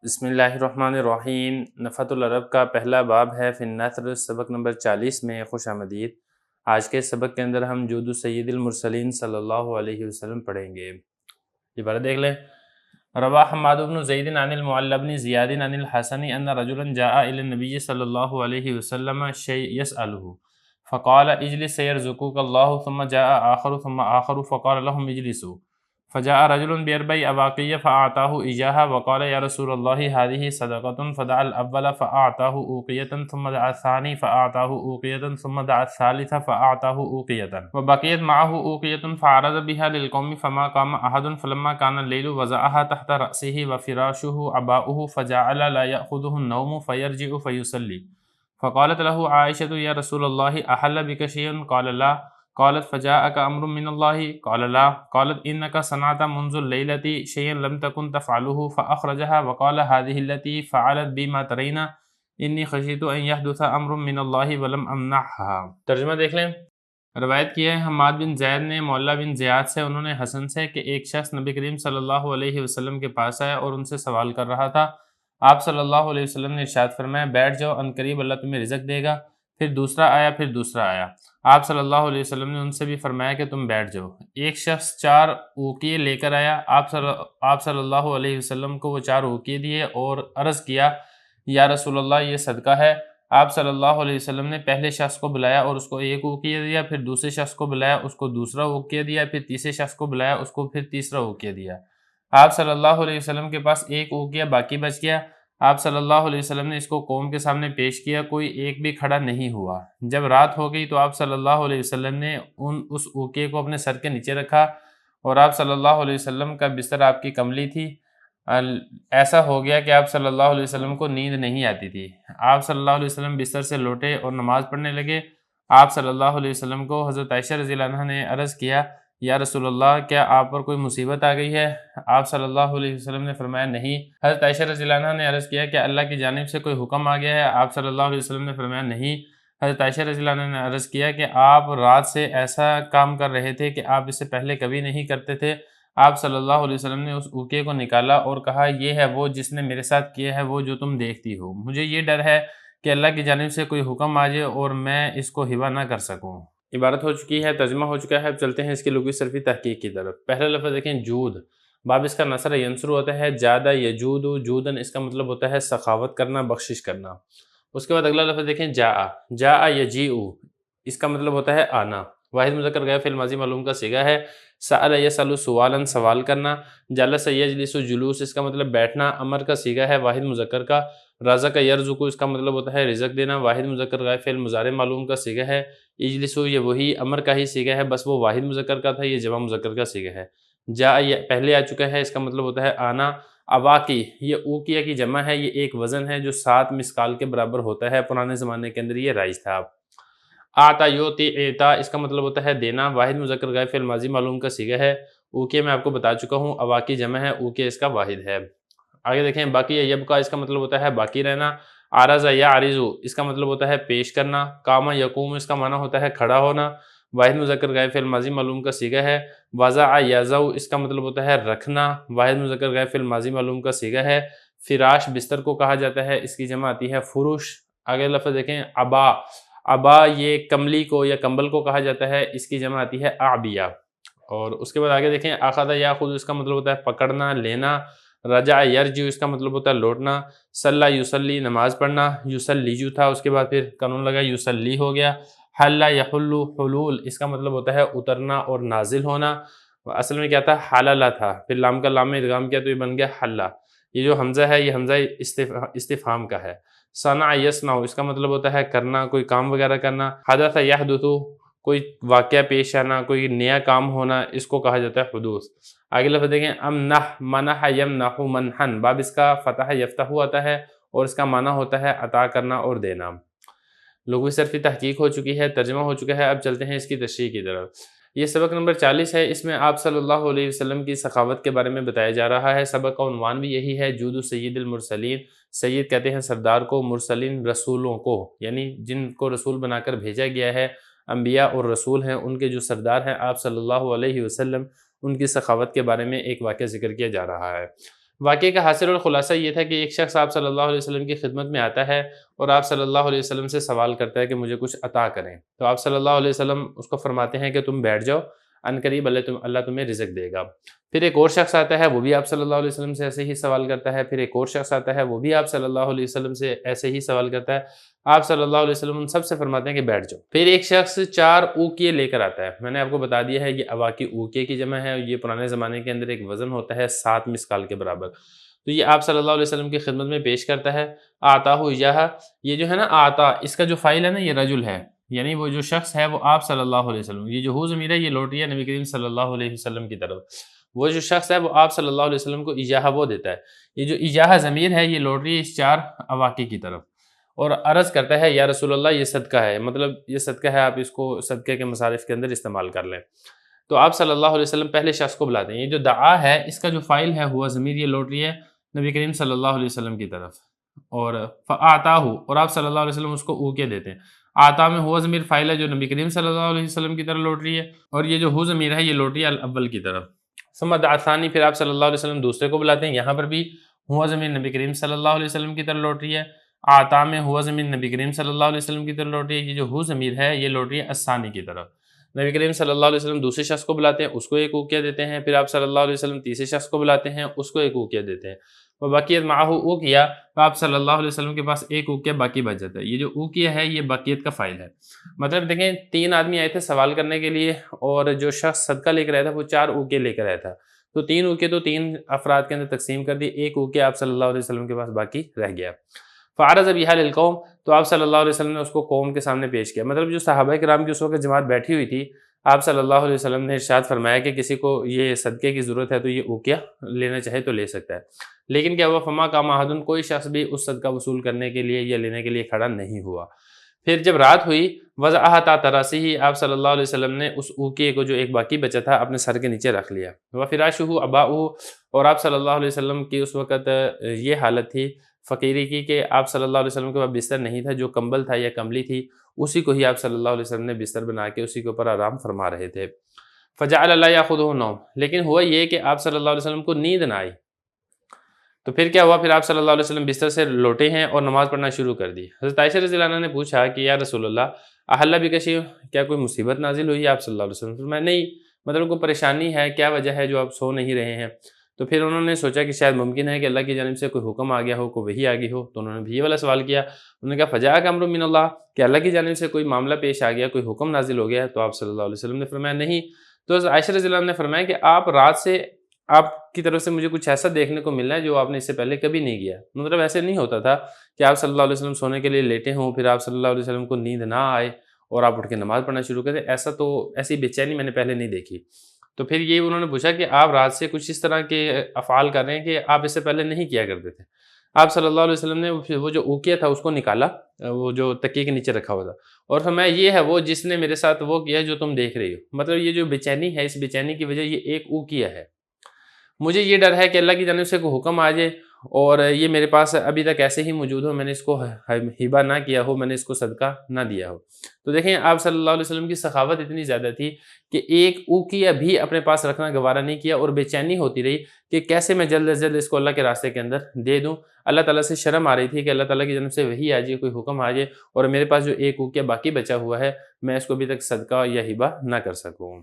بسم اللہ الرحمن الرحیم۔ نفحۃ العرب کا پہلا باب ہے فی النثر، سبق نمبر 40 میں خوش آمدید۔ آج کے سبق کے اندر ہم جود سید المرسلین صلی اللہ علیہ وسلم پڑھیں گے۔ عبارت دیکھ لیں۔ روا حماد بن زید عن المعل بن زیاد عن الحسن ان رجلا جاء الى النبی صلی اللہ علیہ وسلم یسألہ فقال اجلس یرزقک اللہ ثم جاء آخر ثم آخر فقال لهم اجلسوا فجاء رجل بأربع أواقي فأعطاه إياها وقال يا رسول الله هذه صدقة فدعا الأول فأعطاه أوقية ثم دعا الثاني فأعطاه أوقية ثم دعا الثالث فأعطاه أوقية وبقيت معه أوقية فعرض بها للقوم فما قام أحد فلما كان الليل وضعها تحت رأسه وفراشه عباؤه فجعل لا يأخذه النوم فيرجع فيصلي فقالت له عائشة يا رسول الله أحل بك شيء قال لا قالت فجاءك امر من الله قال لا قالت انك صنعت منذ الليلة شيئا لم تكن تفعله فاخرجها وقال هذه التي فعلت بي ما ترين اني خشيت ان يحدث امر من الله ولم امنعها۔ ترجمہ دیکھ لیں۔ روایت کی ہے حماد بن زید نے معلہ بن زیاد سے، انہوں نے حسن سے کہ ایک شخص نبی کریم صلی اللہ علیہ وسلم کے پاس آیا اور ان سے سوال کر رہا تھا۔ آپ صلی اللہ علیہ وسلم نے ارشاد فرمایا بیٹھ جاؤ، ان قریب اللہ تمہیں رزق دے گا۔ پھر دوسرا آیا، پھر دوسرا آیا۔ آپ صلی اللہ علیہ وسلم نے ان سے بھی فرمایا کہ تم بیٹھ جاؤ۔ ایک شخص 4 اوقیے لے کر آیا، آپ صلی اللہ علیہ وسلم کو وہ 4 اوقیے دیے اور عرض کیا یا رسول اللہ یہ صدقہ ہے۔ آپ صلی اللہ علیہ وسلم نے پہلے شخص کو بلایا اور اس کو 1 اوقیہ دیا، پھر دوسرے شخص کو بلایا اس کو دوسرا اوقیہ دیا، پھر تیسرے شخص کو بلایا اس کو پھر تیسرا اوقیہ دیا۔ آپ صلی اللہ علیہ وسلم کے پاس 1 اوقیہ باقی بچ گیا۔ آپ صلی اللہ علیہ وسلم نے اس کو قوم کے سامنے پیش کیا، کوئی ایک بھی کھڑا نہیں ہوا۔ جب رات ہو گئی تو آپ صلی اللہ علیہ وسلم نے اس اوقیے کو اپنے سر کے نیچے رکھا اور آپ صلی اللہ علیہ وسلم کا بستر آپ کی کملی تھی۔ ایسا ہو گیا کہ آپ صلی اللہ علیہ وسلم کو نیند نہیں آتی تھی۔ آپ صلی اللہ علیہ وسلم بستر سے لوٹے اور نماز پڑھنے لگے۔ آپ صلی اللہ علیہ وسلم کو حضرت عائشہ رضی اللہ عنہا نے عرض کیا یا رسول اللہ کیا آپ پر کوئی مصیبت آ گئی ہے؟ آپ صلی اللہ علیہ وسلم نے فرمایا نہیں۔ حضرت عائشہ رضی اللہ عنہا نے عرض کیا کہ اللہ کی جانب سے کوئی حکم آ گیا ہے؟ آپ صلی اللہ علیہ وسلم نے فرمایا نہیں۔ حضرت عائشہ رضی اللہ عنہا نے عرض کیا کہ آپ رات سے ایسا کام کر رہے تھے کہ آپ اس سے پہلے کبھی نہیں کرتے تھے۔ آپ صلی اللہ علیہ وسلم نے اس اوقیے کو نکالا اور کہا یہ ہے وہ جس نے میرے ساتھ کیا ہے وہ جو تم دیکھتی ہو۔ مجھے یہ ڈر ہے کہ اللہ کی جانب سے کوئی حکم آ جائے اور میں اس کو ہبہ نہ کر سکوں۔ عبارت ہو چکی ہے، ترجمہ ہو چکا ہے۔ اب چلتے ہیں اس کی لغوی صرفی تحقیق کی طرف۔ پہلا لفظ دیکھیں جود، باب اس کا نصر ینصر ہوتا ہے، جادہ یجود جودن، اس کا مطلب ہوتا ہے سخاوت کرنا، بخشش کرنا۔ اس کے بعد اگلا لفظ دیکھیں جاء یجیء، اس کا مطلب ہوتا ہے آنا، واحد مذکر غیر فعل ماضی معلوم کا صیغہ ہے۔ سأل یسأل سوالا، سوال کرنا۔ جلس یجلس جلوس، اس کا مطلب بیٹھنا، امر کا صیغہ ہے واحد مذکر کا۔ رزق یرزق، اس کا مطلب ہوتا ہے رزق دینا، واحد مذکر غیر فعل مضارع معلوم کا صیغہ ہے۔ اجلسو، یہ وہی امر کا ہی صیغہ ہے، بس وہ واحد مذکر کا تھا، یہ جمع مذکر کا صیغہ ہے۔ جاء یہ پہلے آ چکا ہے، اس کا مطلب ہوتا ہے آنا۔ اواقی، یہ اوقیہ کی جمع ہے، یہ ایک وزن ہے جو 7 مسقال کے برابر ہوتا ہے، پرانے زمانے کے اندر یہ رائج تھا۔ آتا یوتی اعطا، اس کا مطلب ہوتا ہے دینا، واحد مذکر غیر فعل ماضی معلوم کا صیغہ ہے۔ اوقیہ میں آپ کو بتا چکا ہوں، اواقی جمع ہے، اوقیہ اس کا واحد ہے۔ آگے دیکھیں باقی یبقا، اس کا مطلب ہوتا ہے باقی رہنا۔ عرض یعرض، اس کا مطلب ہوتا ہے پیش کرنا۔ قام یقوم، اس کا معنی ہوتا ہے کھڑا ہونا، واحد مذکر غیر فعل ماضی معلوم کا صیغہ ہے۔ وضع یضع، اس کا مطلب ہوتا ہے رکھنا، واحد مذکر غیر فعل ماضی معلوم کا صیغہ ہے۔ فراش، بستر کو کہا جاتا ہے، اس کی جمع آتی ہے فروش۔ آگے لفظ دیکھیں عبا، یہ کملی کو یا کمبل کو کہا جاتا ہے، اس کی جمع آتی ہے اعبیہ۔ اور اس کے بعد آگے دیکھیں اخذ یاخذ، اس کا مطلب ہوتا ہے پکڑنا، لینا۔ رجع یرجع، اس کا مطلب ہوتا ہے لوٹنا۔ صلی یصلی، نماز پڑھنا، یصلی تھا، اس کے بعد پھر قانون لگا یصلی ہو گیا۔ حل یحل، حلول، اس کا مطلب ہوتا ہے اترنا اور نازل ہونا، اصل میں کیا تھا حلل تھا، پھر لام کا لام میں ادغام کیا تو یہ بن گیا حلہ۔ یہ جو حمزہ ہے یہ حمزہ استفہام کا ہے۔ صنع یصنع، اس کا مطلب ہوتا ہے کرنا، کوئی کام وغیرہ کرنا۔ حدث یحدث، کوئی واقعہ پیش آنا، کوئی نیا کام ہونا، اس کو کہا جاتا ہے حدوث۔ آگے لفظ دیکھیں امنح، منح یمنح منحن، باب اس کا فتح یفتح آتا ہے اور اس کا معنی ہوتا ہے عطا کرنا اور دینا۔ لغوی صرفی تحقیق ہو چکی ہے، ترجمہ ہو چکا ہے۔ اب چلتے ہیں اس کی تشریح کی طرف۔ یہ سبق نمبر 40 ہے، اس میں آپ صلی اللہ علیہ وسلم کی سخاوت کے بارے میں بتایا جا رہا ہے۔ سبق کا عنوان بھی یہی ہے، جود سید المرسلین، سید کہتے ہیں سردار کو، مرسلین رسولوں کو، یعنی جن کو رسول بنا کر بھیجا گیا ہے، انبیاء اور رسول ہیں، ان کے جو سردار ہیں آپ صلی اللہ علیہ وسلم، ان کی سخاوت کے بارے میں ایک واقعہ ذکر کیا جا رہا ہے۔ واقعے کا حاصل اور خلاصہ یہ تھا کہ ایک شخص آپ صلی اللہ علیہ وسلم کی خدمت میں آتا ہے اور آپ صلی اللہ علیہ وسلم سے سوال کرتا ہے کہ مجھے کچھ عطا کریں، تو آپ صلی اللہ علیہ وسلم اس کو فرماتے ہیں کہ تم بیٹھ جاؤ، عنقریب اللہ تمہیں رزق دے گا۔ پھر ایک اور شخص آتا ہے، وہ بھی آپ صلی اللہ علیہ وسلم سے ایسے ہی سوال کرتا ہے، پھر ایک اور شخص آتا ہے، وہ بھی آپ صلی اللہ علیہ وسلم سے ایسے ہی سوال کرتا ہے، آپ صلی اللہ علیہ وسلم ان سب سے فرماتے ہیں کہ بیٹھ جاؤ۔ پھر ایک شخص 4 اوقیے لے کر آتا ہے، میں نے آپ کو بتا دیا ہے یہ اواقی اوقیے کی جمع ہے، یہ پرانے زمانے کے اندر ایک وزن ہوتا ہے 7 مسکال کے برابر، تو یہ آپ صلی اللہ علیہ وسلم کی خدمت میں پیش کرتا ہے۔ آتا ہو یہاں، یہ جو ہے نا آتا، اس کا جو فاعل ہے نا یہ رجل ہے، یعنی وہ جو شخص ہے وہ آپ صلی اللہ علیہ وسلم، یہ جو ہو ضمیر ہے یہ لوٹ رہی ہے نبی کریم صلی اللہ علیہ وسلم کی طرف، وہ جو شخص ہے وہ آپ صلی اللہ علیہ وسلم کو اجاہہ وہ دیتا ہے، یہ جو اجاہہ ضمیر ہے یہ لوٹ رہی ہے اس 4 اواقی کی طرف، اور عرض کرتا ہے یا رسول اللہ یہ صدقہ ہے، مطلب یہ صدقہ ہے، آپ اس کو صدقے کے مصارف کے اندر استعمال کر لیں۔ تو آپ صلی اللہ علیہ وسلم پہلے شخص کو بلاتے ہیں، یہ جو دعا ہے اس کا جو فاعل ہے ہوا ضمیر یہ لوٹ رہی ہے نبی کریم صلی اللہ علیہ وسلم کی طرف، اور فآتاہ، اور آپ صلی اللہ علیہ وسلم اس کو اوکے دیتے ہیں۔ آتا میں ہوا ضمیر فاعل ہے جو نبی کریم صلی اللہ علیہ وسلم کی طرف لوٹ رہی ہے، اور یہ جو ہو ضمیر ہے یہ لوٹ رہی ہے الاول کی طرف۔ ثم دعا ثانی، پھر آپ صلی اللہ علیہ وسلم دوسرے کو بلاتے ہیں، یہاں پر بھی ہوا ضمیر نبی کریم صلی اللہ علیہ وسلم کی طرف لوٹ رہی ہے۔ آتا میں ہوا ضمیر نبی کریم صلی اللہ علیہ وسلم کی طرف لوٹ رہی ہے، یہ جو ہو ضمیر ہے یہ لوٹ رہی ہے الثانی کی طرف۔ نبی کریم صلی اللہ علیہ وسلم دوسرے شخص کو بلاتے ہیں، اس کو ایک اوقیہ دیتے ہیں، پھر آپ صلی اللہ علیہ وسلم تیسرے شخص کو بلاتے ہیں، اس کو ایک اوقیہ دیتے ہیں۔ وبقیت معہ اوقیہ، تو آپ صلی اللہ علیہ وسلم کے پاس ایک اوقیہ باقی بچ جاتا ہے، یہ جو اوقیہ ہے یہ باقیت کا فاعل ہے۔ مطلب دیکھیں 3 آدمی آئے تھے سوال کرنے کے لیے، اور جو شخص صدقہ لے کر آیا تھا وہ 4 اوقیہ لے کر آیا تھا، تو 3 اوقیہ تو 3 افراد کے اندر تقسیم کر دی، ایک اوقیہ آپ صلی اللہ علیہ وسلم کے پاس باقی رہ گیا۔ فعرض بہا للقوم، تو آپ صلی اللہ علیہ وسلم نے اس کو قوم کے سامنے پیش کیا، مطلب جو صحابہ کرام کی اس وقت جماعت بیٹھی ہوئی تھی، آپ صلی اللہ علیہ وسلم نے ارشاد فرمایا کہ کسی کو یہ صدقے کی ضرورت ہے تو یہ اوقیہ لینا چاہے تو لے سکتا ہے، لیکن کیا ہوا فما قام احد، کوئی شخص بھی اس صدقہ وصول کرنے کے لیے یا لینے کے لیے کھڑا نہیں ہوا۔ پھر جب رات ہوئی وضعها تحت راسه، آپ صلی اللہ علیہ وسلم نے اس اوقیے کو جو ایک باقی بچا تھا اپنے سر کے نیچے رکھ لیا۔ وفراشه عباؤه، اور آپ صلی اللہ علیہ وسلم کی اس وقت یہ حالت تھی فقیری کی کہ آپ صلی اللہ علیہ وسلم کے پاس بستر نہیں تھا، جو کمبل تھا یا کملی تھی اسی کو ہی آپ صلی اللہ علیہ وسلم نے بستر بنا کے اسی کے اوپر آرام فرما رہے تھے۔ فجعل لا یاخذہ نوم، لیکن ہوا یہ کہ آپ صلی اللہ علیہ وسلم کو نیند نہ آئی، تو پھر کیا ہوا، پھر آپ صلی اللہ علیہ وسلم بستر سے لوٹے ہیں اور نماز پڑھنا شروع کر دی۔ حضرت عائشہ رضی اللہ عنہا نے پوچھا کہ یا رسول اللہ احل بک شیء، کیا کوئی مصیبت نازل ہوئی ہے؟ آپ صلی اللہ علیہ وسلم فرمایا نہیں، مطلب کوئی پریشانی ہے، کیا وجہ ہے جو آپ سو نہیں رہے ہیں؟ تو پھر انہوں نے سوچا کہ شاید ممکن ہے کہ اللہ کی جانب سے کوئی حکم آ گیا ہو، کوئی وحی آ گئی ہو، تو انہوں نے بھی یہ والا سوال کیا، انہوں نے کہا فجاءک امر من اللہ، کہ اللہ کی جانب سے کوئی معاملہ پیش آ گیا، کوئی حکم نازل ہو گیا؟ تو آپ صلی اللہ علیہ وسلم نے فرمایا نہیں۔ تو حضرت عائشہ رضی اللہ عنہا نے فرمایا کہ آپ رات سے آپ کی طرف سے مجھے کچھ ایسا دیکھنے کو مل رہا ہے جو آپ نے اس سے پہلے کبھی نہیں کیا، مطلب ایسے نہیں ہوتا تھا کہ آپ صلی اللہ علیہ وسلم سونے کے لیے لیٹے ہوں پھر آپ صلی اللہ علیہ وسلم کو نیند نہ آئے اور آپ اٹھ کے نماز پڑھنا شروع کریں، ایسی بے چینی میں نے پہلے نہیں دیکھی۔ تو پھر یہ انہوں نے پوچھا کہ آپ رات سے کچھ اس طرح کے افعال کر رہے ہیں کہ آپ اس سے پہلے نہیں کیا کرتے تھے۔ آپ صلی اللہ علیہ وسلم نے وہ جو اوقیہ تھا اس کو نکالا، وہ جو تکیے کے نیچے رکھا ہوا تھا، اور فرمایا یہ ہے وہ جس نے میرے ساتھ وہ کیا جو تم دیکھ رہی ہو، مطلب یہ جو بے چینی ہے اس بے چینی کی وجہ یہ ایک اوقیہ ہے، مجھے یہ ڈر ہے کہ اللہ کی جانب سے کوئی حکم آ جائے اور یہ میرے پاس ابھی تک ایسے ہی موجود ہو، میں نے اس کو ہبہ نہ کیا ہو، میں نے اس کو صدقہ نہ دیا ہو۔ تو دیکھیں آپ صلی اللہ علیہ وسلم کی سخاوت اتنی زیادہ تھی کہ ایک اوقیہ بھی اپنے پاس رکھنا گوارہ نہیں کیا، اور بے چینی ہوتی رہی کہ کیسے میں جلد از جلد اس کو اللہ کے راستے کے اندر دے دوں۔ اللہ تعالیٰ سے شرم آ رہی تھی کہ اللہ تعالیٰ کی جانب سے وحی آ جائے، کوئی حکم آ جائے اور میرے پاس جو ایک اوقیہ باقی بچا ہوا ہے میں اس کو ابھی تک صدقہ یا ہبہ نہ کر سکوں۔